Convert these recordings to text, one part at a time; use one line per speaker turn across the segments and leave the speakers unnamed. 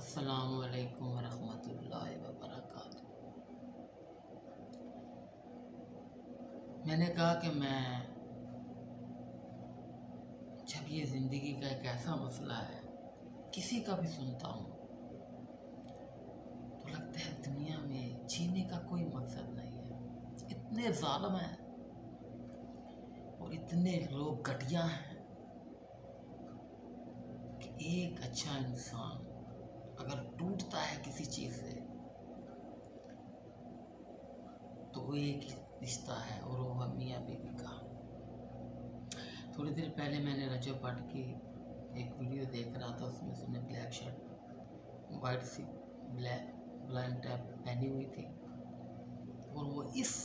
السلام علیکم ورحمۃ اللہ وبرکاتہ۔ میں نے کہا کہ میں جب یہ زندگی کا ایک ایسا مسئلہ ہے کسی کا بھی سنتا ہوں تو لگتا ہے دنیا میں جینے کا کوئی مقصد نہیں ہے۔ اتنے ظالم ہیں اور اتنے لوگ گھٹیا ہیں کہ ایک اچھا انسان اگر ٹوٹتا ہے کسی چیز سے تو وہ ایک رشتہ ہے اور وہ میاں بیوی کا۔ تھوڑی دیر پہلے میں نے رجب بھٹ کی ایک ویڈیو دیکھ رہا تھا، اس میں اس نے بلیک شرٹ وائٹ سی بلائنڈ ٹیپ پہنی ہوئی تھی اور وہ اس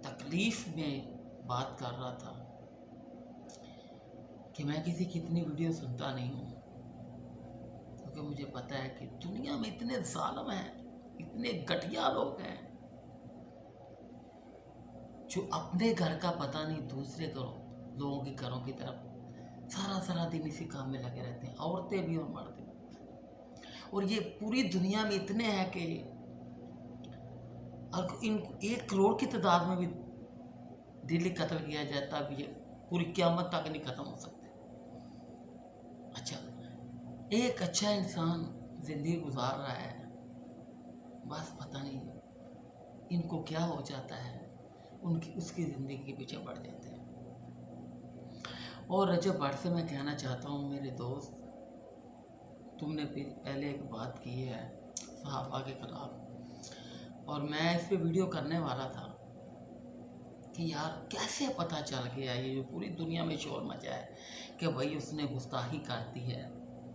تکلیف میں بات کر رہا تھا کہ میں کسی کی اتنی ویڈیو سنتا نہیں ہوں، کیونکہ مجھے پتہ ہے کہ دنیا میں اتنے ظالم ہیں، اتنے گھٹیا لوگ ہیں جو اپنے گھر کا پتہ نہیں دوسرے لوگوں کے گھروں کی طرف سارا دن اسی کام میں لگے رہتے ہیں، عورتیں بھی اور مرد بھی۔ اور یہ پوری دنیا میں اتنے ہیں کہ ان 1 کروڑ کی تعداد میں بھی دلی قتل کیا جاتا بھی ہے، پوری قیامت تک نہیں ختم ہو سکتے۔ اچھا، ایک اچھا انسان زندگی گزار رہا ہے، بس پتہ نہیں ان کو کیا ہو جاتا ہے، اس کی زندگی کے پیچھے پڑ جاتے ہیں۔ اور رجب بھٹ سے میں کہنا چاہتا ہوں، میرے دوست، تم نے پہلے ایک بات کی ہے صحابہ کے خلاف، اور میں اس پہ ویڈیو کرنے والا تھا کہ یار کیسے پتہ چل گیا یہ جو پوری دنیا میں شور مچا ہے کہ بھائی اس نے گستاخی کرتی ہے،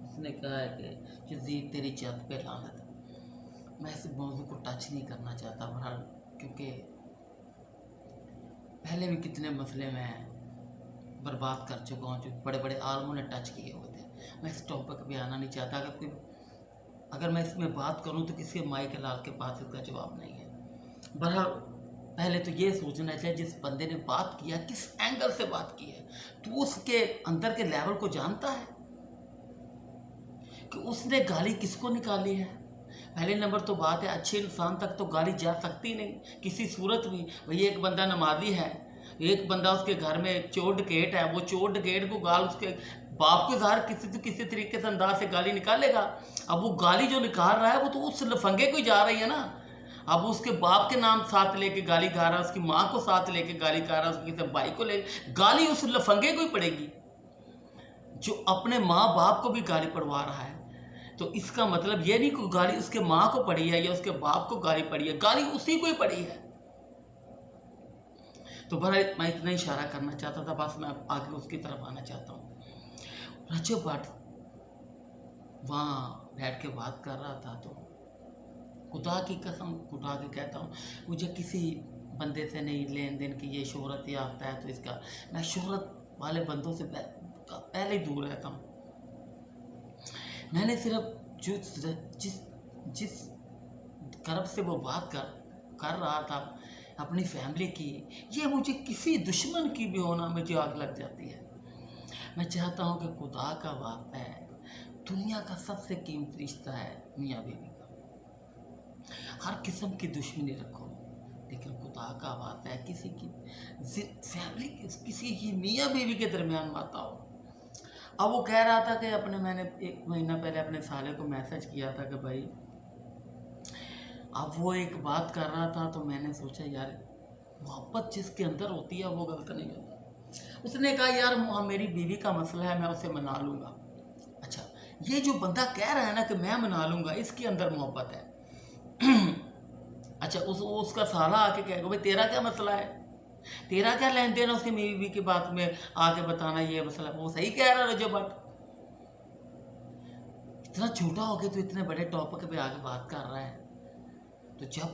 اس نے کہا ہے کہ یزید تیری جد پہ لعنت۔ میں اس موضوع کو ٹچ نہیں کرنا چاہتا بہرحال، کیونکہ پہلے بھی کتنے مسئلے میں برباد کر چکا ہوں جو بڑے بڑے عالموں نے ٹچ کیے ہوئے تھے۔ میں اس ٹاپک پہ آنا نہیں چاہتا، اگر میں اس میں بات کروں تو کسی مائی کے لال کے پاس اس کا جواب نہیں ہے۔ بہرحال پہلے تو یہ سوچنا چاہیے جس بندے نے بات کیا کس اینگل سے بات کی ہے، تو اس کے اندر کے لیول کو جانتا ہے کہ اس نے گالی کس کو نکالی ہے۔ پہلے نمبر تو بات ہے اچھے انسان تک تو گالی جا سکتی نہیں کسی صورت میں۔ بھئی ایک بندہ نمازی ہے، ایک بندہ اس کے گھر میں چور ڈکیٹ ہے، وہ چور ڈکیٹ کو گال اس کے باپ کے ظاہر کسی طریقے سے انداز سے گالی نکالے گا۔ اب وہ گالی جو نکال رہا ہے وہ تو اس لفنگے کو ہی جا رہی ہے نا۔ اب اس کے باپ کے نام ساتھ لے کے گالی کھا رہا ہے، اس کی ماں کو ساتھ لے کے گالی کھا رہا ہے، اس کے کسی بھائی کو لے گالی اس لفنگے کو ہی پڑے گی جو اپنے ماں باپ کو بھی گالی پڑوا رہا ہے۔ تو اس کا مطلب یہ نہیں کہ گالی اس کے ماں کو پڑی ہے یا اس کے باپ کو گالی پڑی ہے، گالی اسی کو ہی پڑی ہے۔ تو بہرحال میں اتنا اشارہ کرنا چاہتا تھا، بس میں آگے اس کی طرف آنا چاہتا ہوں۔ رجب بھٹ وہاں بیٹھ کے بات کر رہا تھا تو خدا کی قسم اٹھا کے کہتا ہوں، مجھے کسی بندے سے نہیں لین دین کی، یہ شہرت یافتہ ہے تو اس کا، میں شہرت والے بندوں سے پہلے ہی دور رہتا ہوں۔ میں نے صرف جس کرب سے وہ بات کر رہا تھا اپنی فیملی کی، یہ مجھے کسی دشمن کی بھی ہونا مجھے آگ لگ جاتی ہے۔ میں چاہتا ہوں کہ خدا کا واسطہ ہے، دنیا کا سب سے قیمتی رشتہ ہے میاں بیوی کا، ہر قسم کی دشمنی رکھو لیکن خدا کا واسطہ ہے کسی کی فیملی کسی کی میاں بیوی کے درمیان مت آؤ۔ اب وہ کہہ رہا تھا کہ میں نے 1 مہینہ پہلے اپنے سالے کو میسج کیا تھا کہ بھائی، اب وہ ایک بات کر رہا تھا تو میں نے سوچا یار محبت جس کے اندر ہوتی ہے وہ غلط نہیں ہوتا۔ اس نے کہا یار میری بیوی کا مسئلہ ہے، میں اسے منا لوں گا۔ اچھا، یہ جو بندہ کہہ رہا ہے نا کہ میں منا لوں گا، اس کے اندر محبت ہے۔ اچھا، اس کا سالہ آ کے کہے گا بھائی تیرا کیا مسئلہ ہے، تیرا کیا لین دین اس کی بیوی کی بات میں آ کے بتانا یہ مسئلہ۔ وہ صحیح کہہ رہا ہے رجب بھٹ، اتنا چھوٹا ہو کے تو اتنے بڑے ٹاپک پہ آگے بات کر رہا ہے۔ تو جب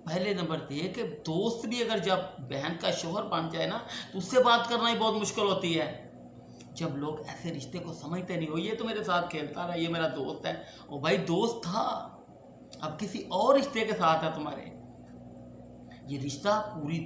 پہلے نمبر یہ کہ دوست بھی اگر جب بہن کا شوہر بن جائے نا تو اس سے بات کرنا ہی بہت مشکل ہوتی ہے، جب لوگ ایسے رشتے کو سمجھتے نہیں ہو۔ یہ تو میرے ساتھ کھیلتا رہا، یہ میرا دوست ہے، اور بھائی دوست تھا، اب کسی اور رشتے کے ساتھ ہے تمہارے۔ یہ رشتہ پوری